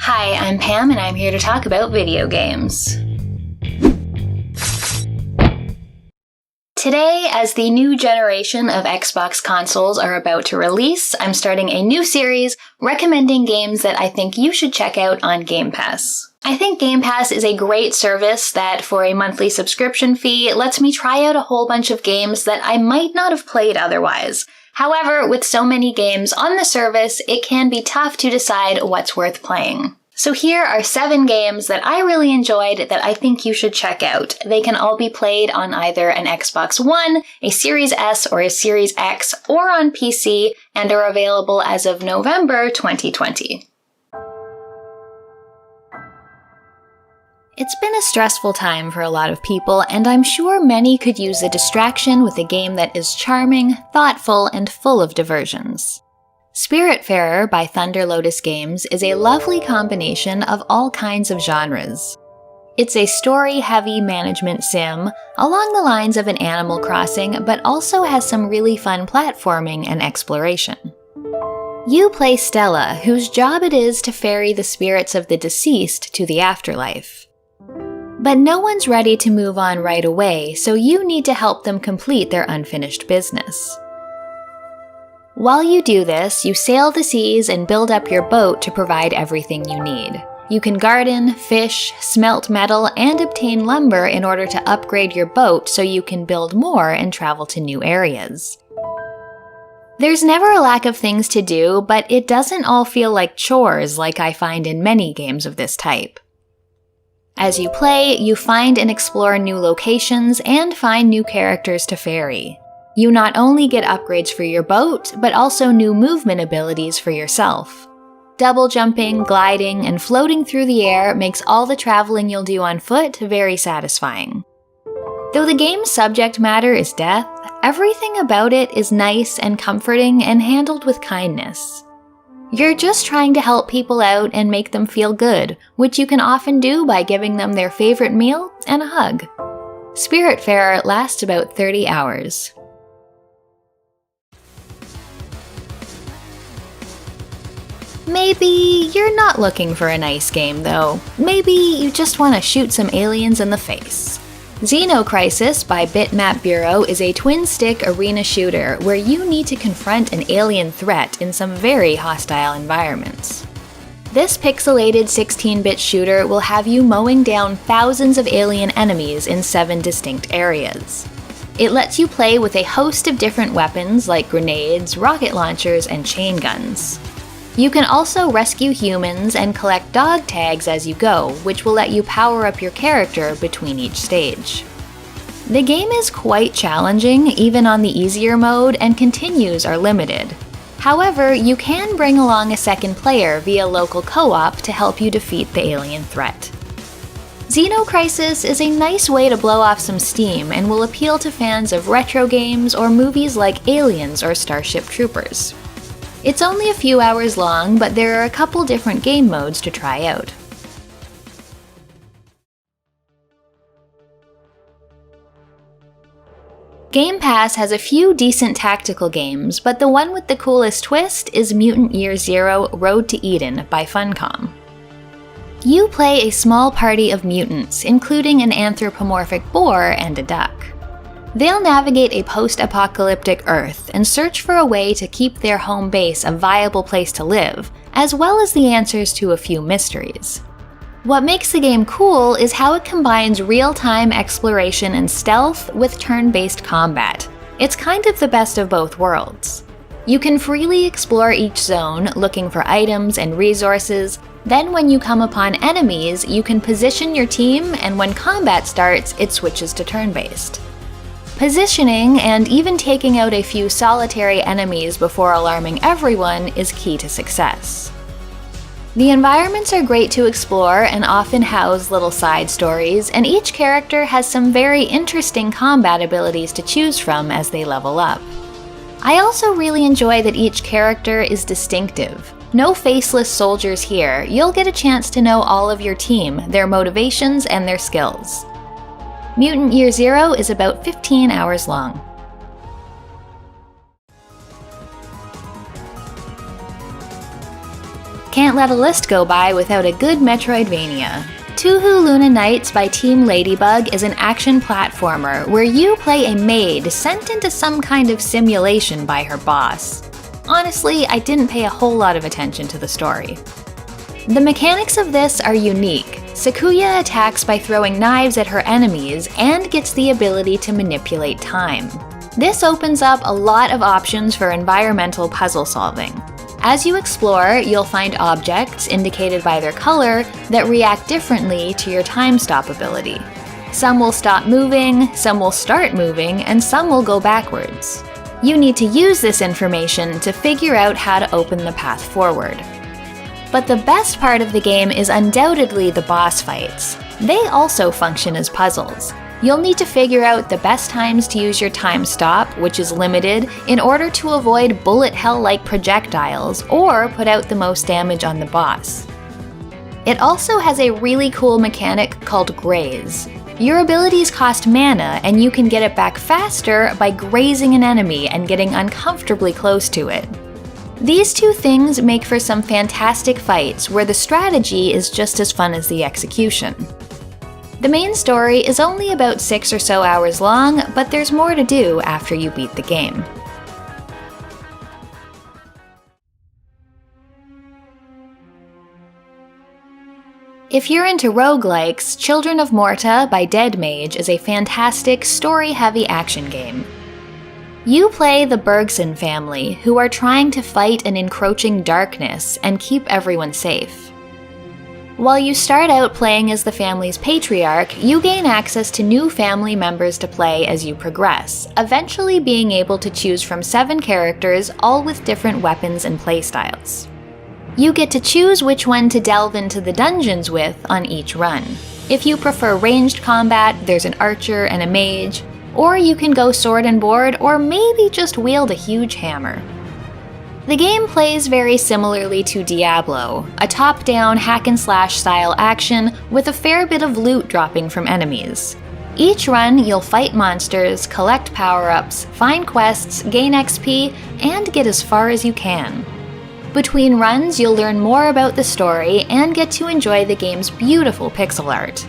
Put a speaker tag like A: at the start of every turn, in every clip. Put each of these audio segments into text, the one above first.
A: Hi, I'm Pam and I'm here to talk about video games. Today, as the new generation of Xbox consoles are about to release, I'm starting a new series recommending games that I think you should check out on Game Pass. I think Game Pass is a great service that, for a monthly subscription fee, lets me try out a whole bunch of games that I might not have played otherwise. However, with so many games on the service, it can be tough to decide what's worth playing. So here are 7 games that I really enjoyed that I think you should check out. They can all be played on either an Xbox One, a Series S, or a Series X, or on PC, and are available as of November 2020. It's been a stressful time for a lot of people, and I'm sure many could use a distraction with a game that is charming, thoughtful, and full of diversions. Spiritfarer by Thunder Lotus Games is a lovely combination of all kinds of genres. It's a story-heavy management sim, along the lines of an Animal Crossing, but also has some really fun platforming and exploration. You play Stella, whose job it is to ferry the spirits of the deceased to the afterlife. But no one's ready to move on right away, so you need to help them complete their unfinished business. While you do this, you sail the seas and build up your boat to provide everything you need. You can garden, fish, smelt metal, and obtain lumber in order to upgrade your boat so you can build more and travel to new areas. There's never a lack of things to do, but it doesn't all feel like chores like I find in many games of this type. As you play, you find and explore new locations and find new characters to ferry. You not only get upgrades for your boat, but also new movement abilities for yourself. Double jumping, gliding, and floating through the air makes all the traveling you'll do on foot very satisfying. Though the game's subject matter is death, everything about it is nice and comforting and handled with kindness. You're just trying to help people out and make them feel good, which you can often do by giving them their favorite meal and a hug. Spiritfarer lasts about 30 hours. Maybe you're not looking for a nice game, though. Maybe you just want to shoot some aliens in the face. Xeno Crisis by Bitmap Bureau is a twin-stick arena shooter where you need to confront an alien threat in some very hostile environments. This pixelated 16-bit shooter will have you mowing down thousands of alien enemies in 7 distinct areas. It lets you play with a host of different weapons like grenades, rocket launchers, and chain guns. You can also rescue humans and collect dog tags as you go, which will let you power up your character between each stage. The game is quite challenging, even on the easier mode, and continues are limited. However, you can bring along a second player via local co-op to help you defeat the alien threat. Xeno Crisis is a nice way to blow off some steam and will appeal to fans of retro games or movies like Aliens or Starship Troopers. It's only a few hours long, but there are a couple different game modes to try out. Game Pass has a few decent tactical games, but the one with the coolest twist is Mutant Year Zero Road to Eden by Funcom. You play a small party of mutants, including an anthropomorphic boar and a duck. They'll navigate a post-apocalyptic Earth and search for a way to keep their home base a viable place to live, as well as the answers to a few mysteries. What makes the game cool is how it combines real-time exploration and stealth with turn-based combat. It's kind of the best of both worlds. You can freely explore each zone, looking for items and resources. Then when you come upon enemies, you can position your team, and when combat starts, it switches to turn-based. Positioning, and even taking out a few solitary enemies before alarming everyone, is key to success. The environments are great to explore and often house little side stories, and each character has some very interesting combat abilities to choose from as they level up. I also really enjoy that each character is distinctive. No faceless soldiers here. You'll get a chance to know all of your team, their motivations, and their skills. Mutant Year Zero is about 15 hours long. Can't let a list go by without a good Metroidvania. Touhou Luna Nights by Team Ladybug is an action platformer where you play a maid sent into some kind of simulation by her boss. Honestly, I didn't pay a whole lot of attention to the story. The mechanics of this are unique. Sakuya attacks by throwing knives at her enemies and gets the ability to manipulate time. This opens up a lot of options for environmental puzzle solving. As you explore, you'll find objects, indicated by their color, that react differently to your time stop ability. Some will stop moving, some will start moving, and some will go backwards. You need to use this information to figure out how to open the path forward. But the best part of the game is undoubtedly the boss fights. They also function as puzzles. You'll need to figure out the best times to use your time stop, which is limited, in order to avoid bullet hell-like projectiles or put out the most damage on the boss. It also has a really cool mechanic called graze. Your abilities cost mana, and you can get it back faster by grazing an enemy and getting uncomfortably close to it. These two things make for some fantastic fights where the strategy is just as fun as the execution. The main story is only about 6 or so hours long, but there's more to do after you beat the game. If you're into roguelikes, Children of Morta by Dead Mage is a fantastic, story-heavy action game. You play the Bergson family, who are trying to fight an encroaching darkness and keep everyone safe. While you start out playing as the family's patriarch, you gain access to new family members to play as you progress, eventually being able to choose from 7 characters, all with different weapons and playstyles. You get to choose which one to delve into the dungeons with on each run. If you prefer ranged combat, there's an archer and a mage, or you can go sword and board, or maybe just wield a huge hammer. The game plays very similarly to Diablo, a top-down hack-and-slash style action with a fair bit of loot dropping from enemies. Each run, you'll fight monsters, collect power-ups, find quests, gain XP, and get as far as you can. Between runs, you'll learn more about the story and get to enjoy the game's beautiful pixel art.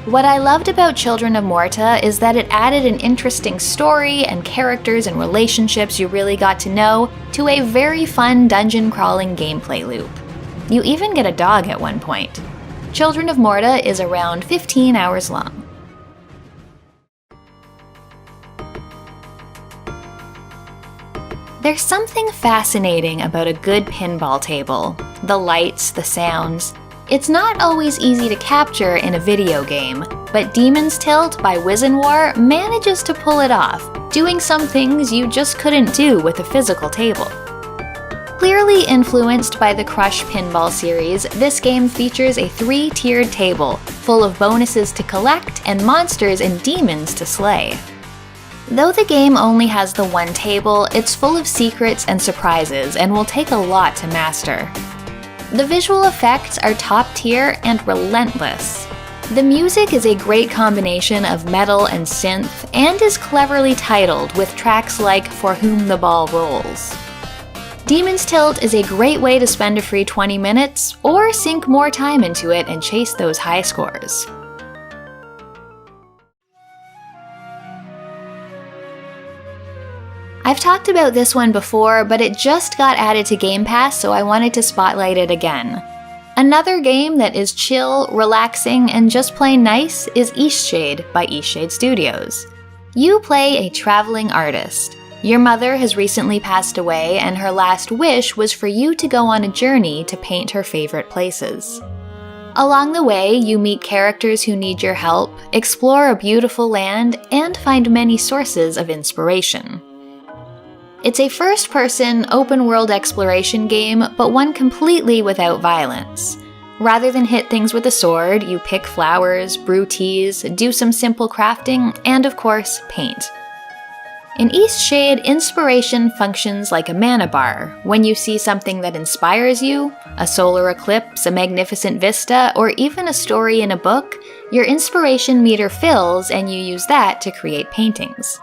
A: What I loved about Children of Morta is that it added an interesting story and characters and relationships you really got to know to a very fun dungeon crawling gameplay loop. You even get a dog at one point. Children of Morta is around 15 hours long. There's something fascinating about a good pinball table. The lights, the sounds. It's not always easy to capture in a video game, but Demon's Tilt by Wizenwar manages to pull it off, doing some things you just couldn't do with a physical table. Clearly influenced by the Crush pinball series, this game features a 3-tiered table, full of bonuses to collect and monsters and demons to slay. Though the game only has the one table, it's full of secrets and surprises and will take a lot to master. The visual effects are top tier and relentless. The music is a great combination of metal and synth, and is cleverly titled with tracks like For Whom the Ball Rolls. Demon's Tilt is a great way to spend a free 20 minutes, or sink more time into it and chase those high scores. I've talked about this one before, but it just got added to Game Pass, so I wanted to spotlight it again. Another game that is chill, relaxing, and just plain nice is Eastshade by Eastshade Studios. You play a traveling artist. Your mother has recently passed away, and her last wish was for you to go on a journey to paint her favorite places. Along the way, you meet characters who need your help, explore a beautiful land, and find many sources of inspiration. It's a first-person, open-world exploration game, but one completely without violence. Rather than hit things with a sword, you pick flowers, brew teas, do some simple crafting, and of course, paint. In Eastshade, inspiration functions like a mana bar. When you see something that inspires you, a solar eclipse, a magnificent vista, or even a story in a book, your inspiration meter fills and you use that to create paintings.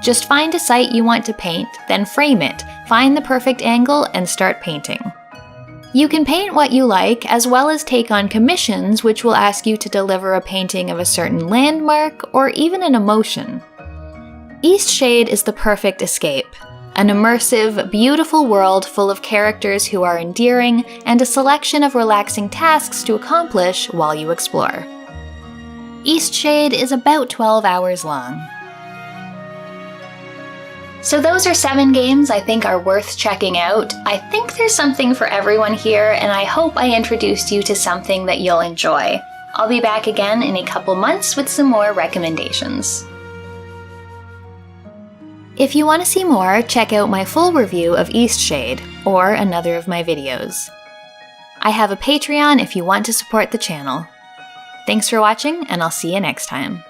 A: Just find a site you want to paint, then frame it, find the perfect angle, and start painting. You can paint what you like, as well as take on commissions which will ask you to deliver a painting of a certain landmark or even an emotion. Eastshade is the perfect escape. An immersive, beautiful world full of characters who are endearing, and a selection of relaxing tasks to accomplish while you explore. Eastshade is about 12 hours long. So those are 7 games I think are worth checking out. I think there's something for everyone here, and I hope I introduced you to something that you'll enjoy. I'll be back again in a couple months with some more recommendations. If you want to see more, check out my full review of Eastshade, or another of my videos. I have a Patreon if you want to support the channel. Thanks for watching, and I'll see you next time.